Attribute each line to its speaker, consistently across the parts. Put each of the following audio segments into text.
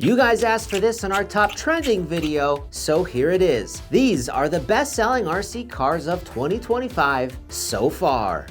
Speaker 1: You guys asked for this in our top trending video, so here it is. These are the best-selling RC cars of 2025 so far.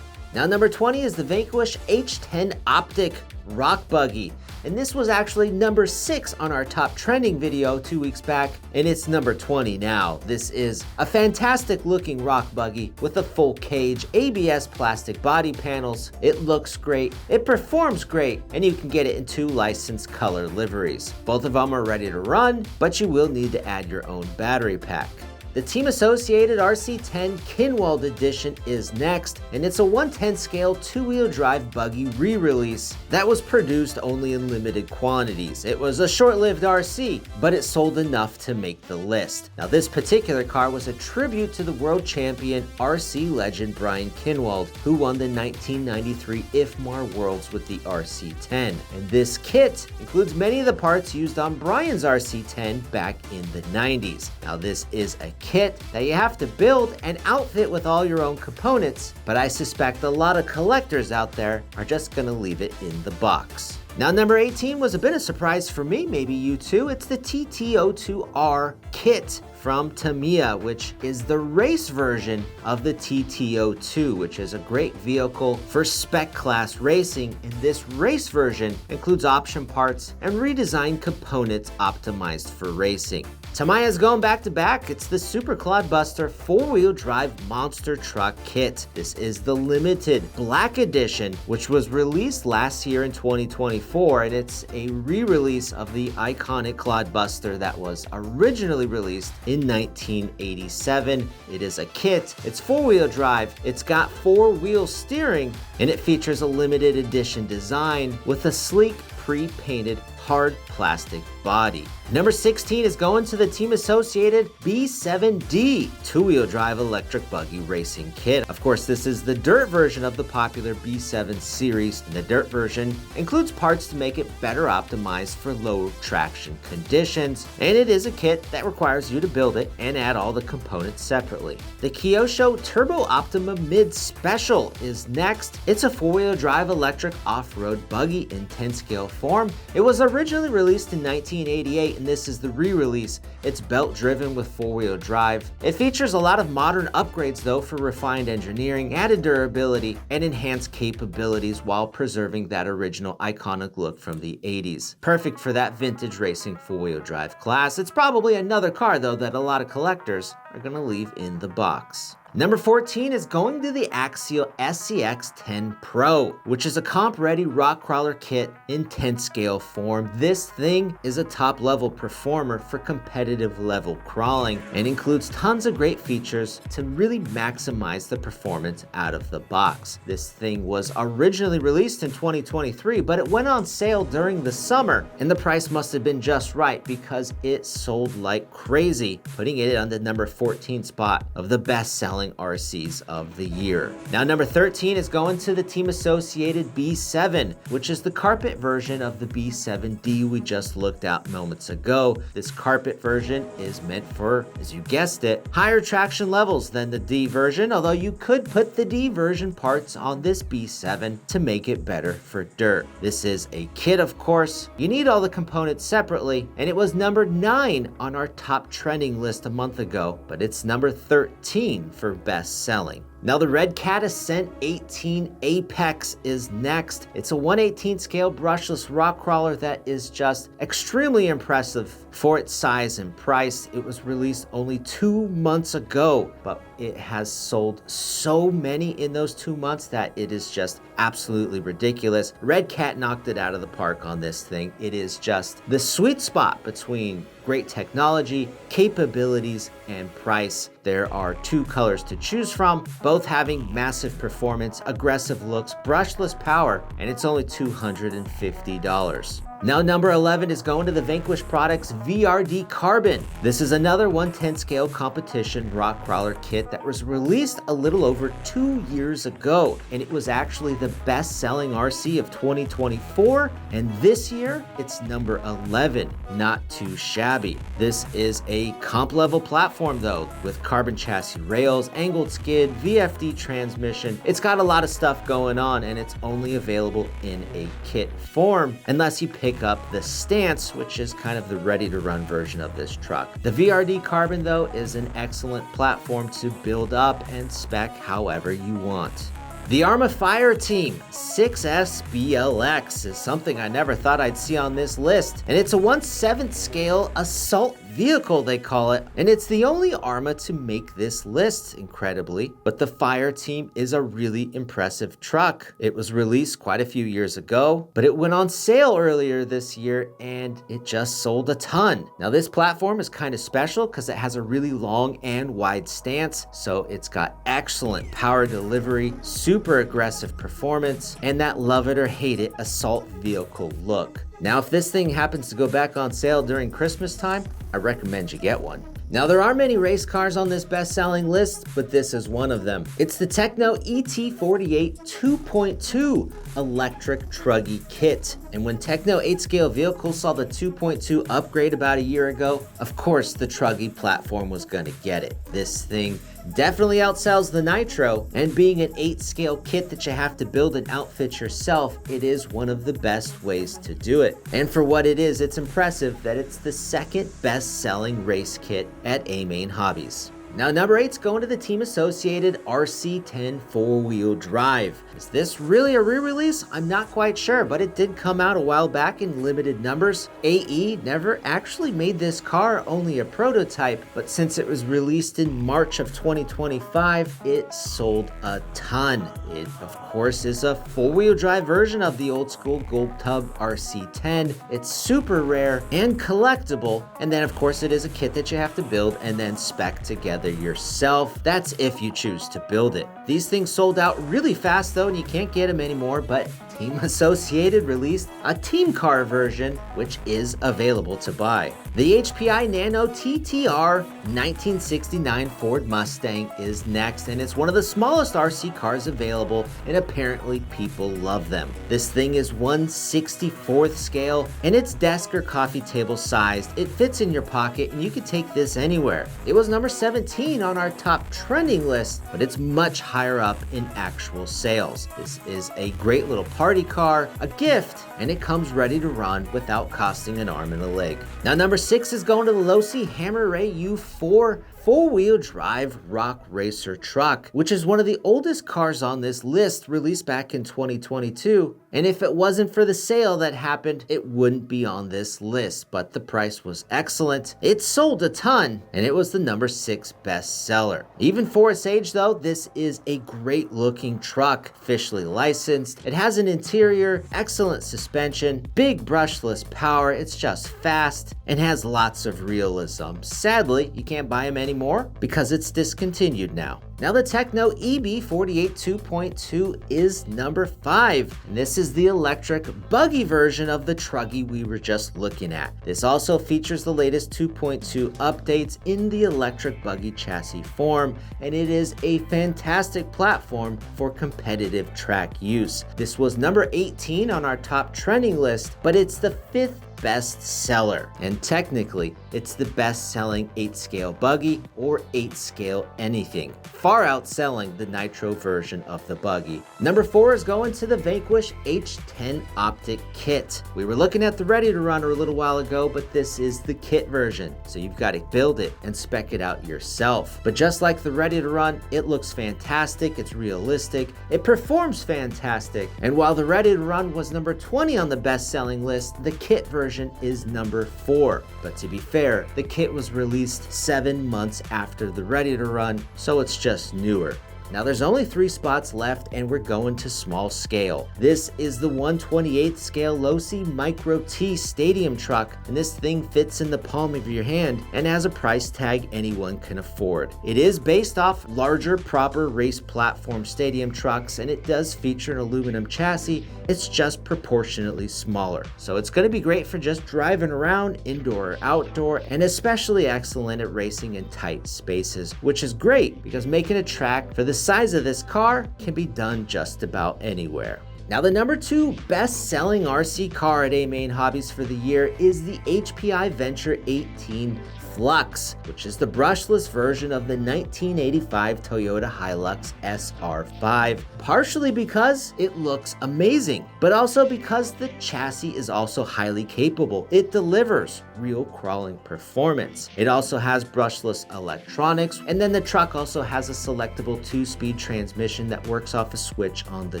Speaker 1: Now number 20 is the Vanquish H10 Optic Rock Buggy. And this was actually number 6 on our top trending video 2 weeks back, and it's number 20 now. This is a fantastic looking rock buggy with a full cage, ABS plastic body panels. It looks great, it performs great, and you can get it in 2 licensed color liveries. Both of them are ready to run, but you will need to add your own battery pack. The Team Associated RC10 Kinwald Edition is next, and it's a 1/10 scale 2-wheel drive buggy re-release that was produced only in limited quantities. It was a short-lived RC, but it sold enough to make the list. Now this particular car was a tribute to the world champion RC legend Brian Kinwald, who won the 1993 IFMAR Worlds with the RC10. And this kit includes many of the parts used on Brian's RC10 back in the 90s. Now this is a kit that you have to build and outfit with all your own components, but I suspect a lot of collectors out there are just gonna leave it in the box. Now number 18 was a bit of surprise for me, maybe you too. It's the TT02R kit from Tamiya, which is the race version of the TT02, which is a great vehicle for spec class racing. And this race version includes option parts and redesigned components optimized for racing. Tamiya's going back to back. It's the Super Clodbuster 4-wheel drive monster truck kit. This is the limited black edition, which was released last year in 2024, and it's a re-release of the iconic Clodbuster that was originally released in 1987. It is a kit, it's 4-wheel drive, it's got 4-wheel steering, and it features a limited edition design with a sleek pre-painted hard plastic body. Number 16 is going to the Team Associated B7D 2-wheel drive electric buggy racing kit. Of course, this is the dirt version of the popular B7 series. And the dirt version includes parts to make it better optimized for low traction conditions. And it is a kit that requires you to build it and add all the components separately. The Kyosho Turbo Optima Mid Special is next. It's a 4-wheel drive electric off-road buggy in 10 scale form. It was originally released in 1988, and this is the re-release. It's belt-driven with 4-wheel drive. It features a lot of modern upgrades though for refined engineering, added durability, and enhanced capabilities while preserving that original iconic look from the 80s. Perfect for that vintage racing 4-wheel drive class. It's probably another car though that a lot of collectors are gonna leave in the box. Number 14 is going to the Axial SCX 10 Pro, which is a comp-ready rock crawler kit in 10 scale form. This thing is a top-level performer for competitive level crawling and includes tons of great features to really maximize the performance out of the box. This thing was originally released in 2023, but it went on sale during the summer, and the price must have been just right because it sold like crazy, putting it on the number 14 spot of the best-selling RCs of the year. Now number 13 is going to the Team Associated B7, which is the carpet version of the B7D we just looked at moments ago. This carpet version is meant for, as you guessed it, higher traction levels than the D version, although you could put the D version parts on this B7 to make it better for dirt. This is a kit, of course. You need all the components separately, and it was number 9 on our top trending list a month ago, but it's number 13 for best selling. Now the Red Cat Ascent 18 Apex is next. It's a 1/18 scale brushless rock crawler that is just extremely impressive for its size and price. It was released only 2 months ago, but it has sold so many in those 2 months that it is just absolutely ridiculous. Red Cat knocked it out of the park on this thing. It is just the sweet spot between great technology, capabilities, and price. There are 2 colors to choose from, both having massive performance, aggressive looks, brushless power, and it's only $250. Now number 11 is going to the Vanquish Products VRD Carbon. This is another 1/10 scale competition rock crawler kit that was released a little over 2 years ago, and it was actually the best-selling RC of 2024, and this year it's number 11. Not too shabby. This is a comp level platform though, with carbon chassis rails, angled skid, VFD transmission. It's got a lot of stuff going on, and it's only available in a kit form unless you pick up the Stance, which is kind of the ready-to-run version of this truck. The VRD Carbon though is an excellent platform to build up and spec however you want. The Arma Fire Team 6S BLX is something I never thought I'd see on this list, and it's a 1/7 scale assault vehicle, they call it, and it's the only Arma to make this list, incredibly. But the Fire Team is a really impressive truck. It was released quite a few years ago, but it went on sale earlier this year and it just sold a ton. Now this platform is kind of special because it has a really long and wide stance, so it's got excellent power delivery, super aggressive performance, and that love it or hate it assault vehicle look. Now, if this thing happens to go back on sale during Christmas time, I recommend you get one. Now, there are many race cars on this best-selling list, but this is one of them. It's the Tekno ET48 2.2 electric truggy kit. And when Tekno 8-scale vehicles saw the 2.2 upgrade about a year ago, of course the truggy platform was gonna get it. This thing definitely outsells the Nitro, and being an 8-scale kit that you have to build and outfit yourself, it is one of the best ways to do it. And for what it is, it's impressive that it's the second best-selling race kit at AMain Hobbies. Now number 8's going to the Team Associated RC10 4-wheel drive. Is this really a re-release? I'm not quite sure, but it did come out a while back in limited numbers. AE never actually made this car, only a prototype, but since it was released in March of 2025, it sold a ton. It, of course, is a 4-wheel drive version of the old school Gold Tub RC10. It's super rare and collectible, and then of course it is a kit that you have to build and then spec together yourself. That's if you choose to build it. These things sold out really fast though, and you can't get them anymore, but Team Associated released a team car version, which is available to buy. The HPI Nano TTR 1969 Ford Mustang is next, and it's one of the smallest RC cars available, and apparently people love them. This thing is 1/64th scale, and it's desk or coffee table sized. It fits in your pocket, and you can take this anywhere. It was number 17 on our top trending list, but it's much higher up in actual sales. This is a great little party car, a gift, and it comes ready to run without costing an arm and a leg. Now number 6 is going to the Losi Hammer Ray U4 4-wheel drive rock racer truck, which is one of the oldest cars on this list, released back in 2022. And if it wasn't for the sale that happened, it wouldn't be on this list, but the price was excellent. It sold a ton, and it was the number 6 bestseller. Even for its age though, this is a great looking truck, officially licensed. It has an interior, excellent suspension, big brushless power, it's just fast, and has lots of realism. Sadly, you can't buy them anymore because it's discontinued now. Now the Tekno EB48 2.2 is number 5, and this is the electric buggy version of the truggy we were just looking at. This also features the latest 2.2 updates in the electric buggy chassis form, and it is a fantastic platform for competitive track use. This was number 18 on our top trending list, but it's the 5th best seller, and technically it's the best selling 8-scale buggy or 8-scale anything, far outselling the Nitro version of the buggy. Number 4 is going to the Vanquish H10 Optic Kit. We were looking at the Ready to Runner a little while ago, but this is the kit version, so you've got to build it and spec it out yourself. But just like the Ready to Run, it looks fantastic, it's realistic, it performs fantastic, and while the Ready to Run was number 20 on the best-selling list, the kit version is number 4. But to be fair, the kit was released 7 months after the Ready to Run, so it's just newer. Now there's only 3 spots left, and we're going to small scale. This is the 1/28th scale Losi Micro T stadium truck, and this thing fits in the palm of your hand and has a price tag anyone can afford. It is based off larger proper race platform stadium trucks, and it does feature an aluminum chassis it's just proportionately smaller. So it's going to be great for just driving around, indoor or outdoor, and especially excellent at racing in tight spaces, which is great because making a track for the size of this car can be done just about anywhere. Now, the number 2 best-selling RC car at AMain Hobbies for the year is the HPI Venture 18 Flux, which is the brushless version of the 1985 Toyota Hilux SR5, partially because it looks amazing, but also because the chassis is also highly capable. It delivers real crawling performance. It also has brushless electronics, and then the truck also has a selectable 2-speed transmission that works off a switch on the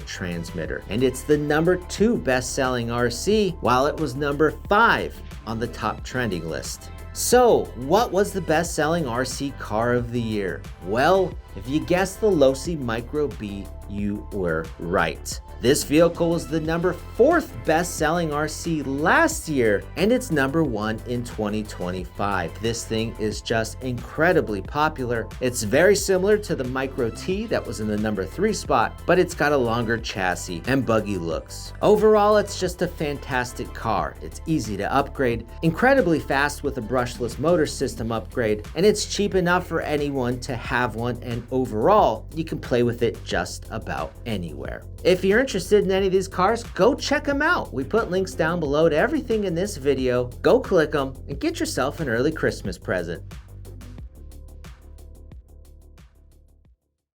Speaker 1: transmitter. And it's the number 2 best-selling RC, while it was number 5 on the top trending list. So, what was the best-selling RC car of the year? Well, if you guessed the Losi Micro B, you were right. This vehicle was the number 4th best-selling RC last year, and it's number 1 in 2025. This thing is just incredibly popular. It's very similar to the Micro T that was in the number 3 spot, but it's got a longer chassis and buggy looks. Overall, it's just a fantastic car. It's easy to upgrade, incredibly fast with a brushless motor system upgrade, and it's cheap enough for anyone to have one, and overall, you can play with it just about anywhere. If you're interested in any of these cars, go check them out. We put links down below to everything in this video. Go click them and get yourself an early Christmas present.